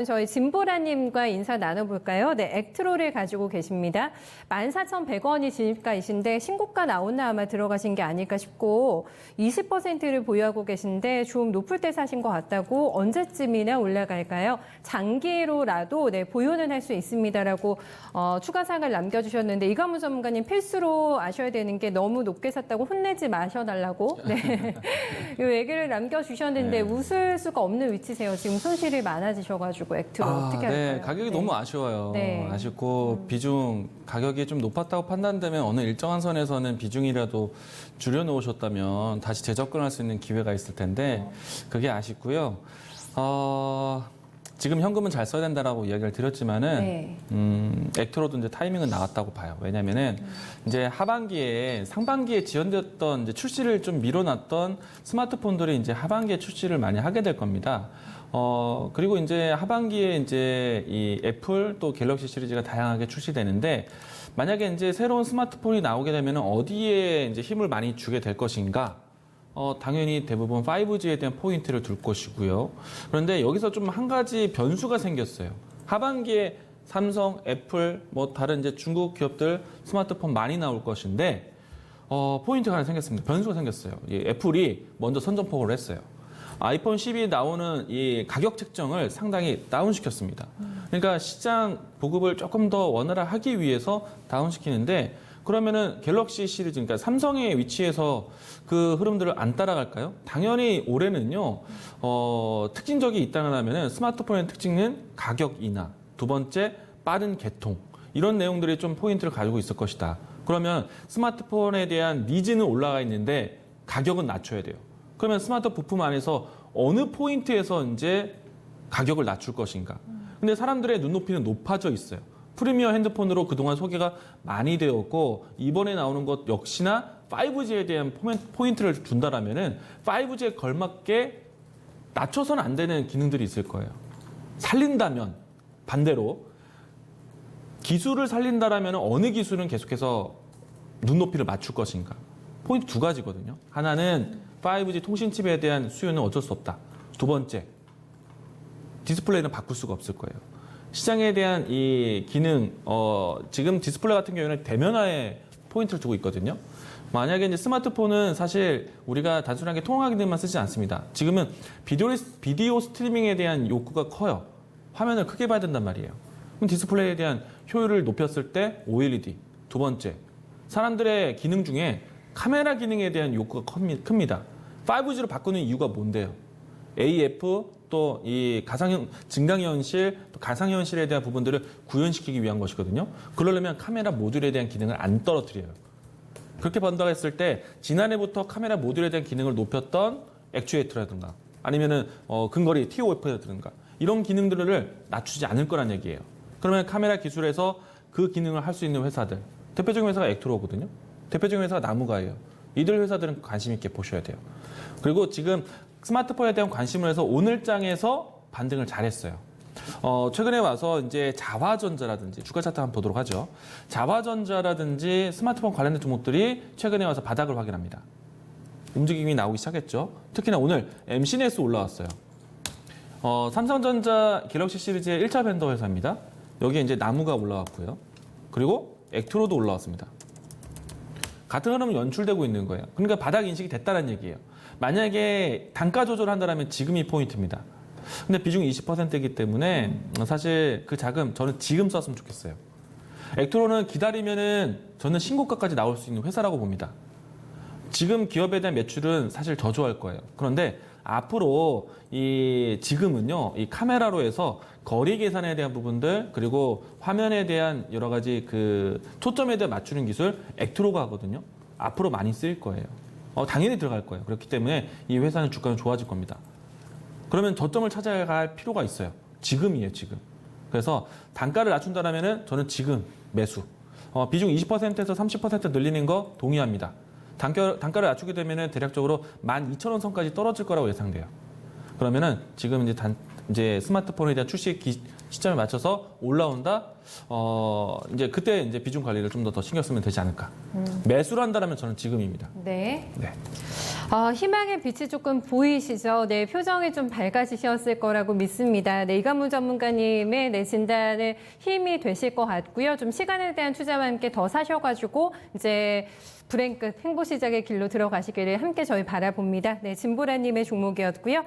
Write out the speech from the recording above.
저희 진보라님과 인사 나눠볼까요? 네, 액트로를 가지고 계십니다. 14,100원이 진입가이신데 신고가 나오나 아마 들어가신 게 아닐까 싶고 20%를 보유하고 계신데 좀 높을 때 사신 것 같다고 언제쯤이나 올라갈까요? 장기로라도 보유는 할 수 있습니다라고 추가 사항을 남겨주셨는데 이관무 전문가님 필수로 아셔야 되는 게 너무 높게 샀다고 혼내지 마셔달라고 네. 이 얘기를 남겨주셨는데 웃을 수가 없는 위치세요. 지금 손실이 많아지셔가지고. 액트로 어떻게 할까요? 네, 가격이 너무 아쉬워요. 네. 아쉽고 비중 가격이 좀 높았다고 판단되면 어느 일정한 선에서는 비중이라도 줄여놓으셨다면 다시 재접근할 수 있는 기회가 있을 텐데 그게 아쉽고요. 지금 현금은 잘 써야 된다라고 이야기를 드렸지만은 액트로도 이제 타이밍은 나왔다고 봐요. 왜냐면은 이제 하반기에 상반기에 지연됐던 이제 출시를 좀 미뤄놨던 스마트폰들이 이제 하반기에 출시를 많이 하게 될 겁니다. 그리고 이제 하반기에 이제 이 애플 또 갤럭시 시리즈가 다양하게 출시되는데 만약에 이제 새로운 스마트폰이 나오게 되면 어디에 이제 힘을 많이 주게 될 것인가? 당연히 대부분 5G에 대한 포인트를 둘 것이고요. 그런데 여기서 좀 한 가지 변수가 생겼어요. 하반기에 삼성, 애플, 뭐 다른 이제 중국 기업들 스마트폰 많이 나올 것인데 포인트가 하나 생겼습니다. 변수가 생겼어요. 애플이 먼저 선전포고를 했어요. 아이폰 10이 나오는 이 가격 책정을 상당히 다운시켰습니다. 그러니까 시장 보급을 조금 더 원활하게 하기 위해서 다운시키는데 그러면은 갤럭시 시리즈, 그러니까 삼성의 위치에서 그 흐름들을 안 따라갈까요? 당연히 올해는요, 특징적이 있다는 하면은 스마트폰의 특징은 가격 인하, 두 번째 빠른 개통, 이런 내용들이 좀 포인트를 가지고 있을 것이다. 그러면 스마트폰에 대한 니즈는 올라가 있는데 가격은 낮춰야 돼요. 그러면 스마트 부품 안에서 어느 포인트에서 이제 가격을 낮출 것인가. 근데 사람들의 눈높이는 높아져 있어요. 프리미어 핸드폰으로 그동안 소개가 많이 되었고 이번에 나오는 것 역시나 5G에 대한 포인트를 준다라면은 5G에 걸맞게 낮춰서는 안 되는 기능들이 있을 거예요. 살린다면 반대로 기술을 살린다라면 어느 기술은 계속해서 눈높이를 맞출 것인가. 포인트 두 가지거든요. 하나는 5G 통신칩에 대한 수요는 어쩔 수 없다. 두 번째, 디스플레이는 바꿀 수가 없을 거예요. 시장에 대한 이 기능, 지금 디스플레이 같은 경우에는 대면화에 포인트를 두고 있거든요. 만약에 이제 스마트폰은 사실 우리가 단순하게 통화 기능만 쓰지 않습니다. 지금은 비디오 스트리밍에 대한 욕구가 커요. 화면을 크게 봐야 된단 말이에요. 그럼 디스플레이에 대한 효율을 높였을 때 OLED. 두 번째, 사람들의 기능 중에 카메라 기능에 대한 욕구가 큽니다. 5G로 바꾸는 이유가 뭔데요? AF 또 이 증강현실, 또 가상현실에 대한 부분들을 구현시키기 위한 것이거든요. 그러려면 카메라 모듈에 대한 기능을 안 떨어뜨려요. 그렇게 본다고 했을 때 지난해부터 카메라 모듈에 대한 기능을 높였던 액추에이터라든가 아니면은 근거리 TOF라든가 이런 기능들을 낮추지 않을 거란 얘기예요. 그러면 카메라 기술에서 그 기능을 할 수 있는 회사들, 대표적인 회사가 액트로거든요. 대표적인 회사가 나무가예요. 이들 회사들은 관심 있게 보셔야 돼요. 그리고 지금 스마트폰에 대한 관심을 해서 오늘장에서 반등을 잘했어요. 최근에 와서 이제 자화전자라든지 주가 차트 한번 보도록 하죠. 자화전자라든지 스마트폰 관련된 종목들이 최근에 와서 바닥을 확인합니다. 움직임이 나오기 시작했죠. 특히나 오늘 MCNS 올라왔어요. 삼성전자 갤럭시 시리즈의 1차 벤더 회사입니다. 여기에 이제 나무가 올라왔고요. 그리고 액트로도 올라왔습니다. 같은 흐름은 연출되고 있는 거예요. 그러니까 바닥 인식이 됐다는 얘기예요. 만약에 단가 조절한다면 지금이 포인트입니다. 근데 비중이 20%이기 때문에 사실 그 자금 저는 지금 썼으면 좋겠어요. 액트로는 기다리면은 저는 신고가까지 나올 수 있는 회사라고 봅니다. 지금 기업에 대한 매출은 사실 더 좋아할 거예요. 그런데 앞으로 지금은요, 이 카메라로 해서 거리 계산에 대한 부분들 그리고 화면에 대한 여러 가지 그 초점에 대해 맞추는 기술 액트로가 하거든요. 앞으로 많이 쓰일 거예요. 당연히 들어갈 거예요. 그렇기 때문에 이 회사는 주가는 좋아질 겁니다. 그러면 저점을 찾아갈 필요가 있어요. 지금이에요, 지금. 그래서 단가를 낮춘다면은 저는 지금 매수. 비중 20%에서 30% 늘리는 거 동의합니다. 단가를 낮추게 되면은 대략적으로 12,000원 선까지 떨어질 거라고 예상돼요. 그러면은 지금 이제 스마트폰에 대한 출시 시점에 맞춰서 올라온다. 이제 그때 이제 비중 관리를 좀 더 신경 쓰면 되지 않을까. 매수를 한다면 저는 지금입니다. 네. 네. 희망의 빛이 조금 보이시죠? 네, 표정이 좀 밝아지셨을 거라고 믿습니다. 네, 이관문 전문가님의 진단에 힘이 되실 것 같고요. 좀 시간에 대한 투자와 함께 더 사셔가지고 이제 불행 끝 행보 시작의 길로 들어가시기를 함께 저희 바라봅니다. 네, 진보라님의 종목이었고요.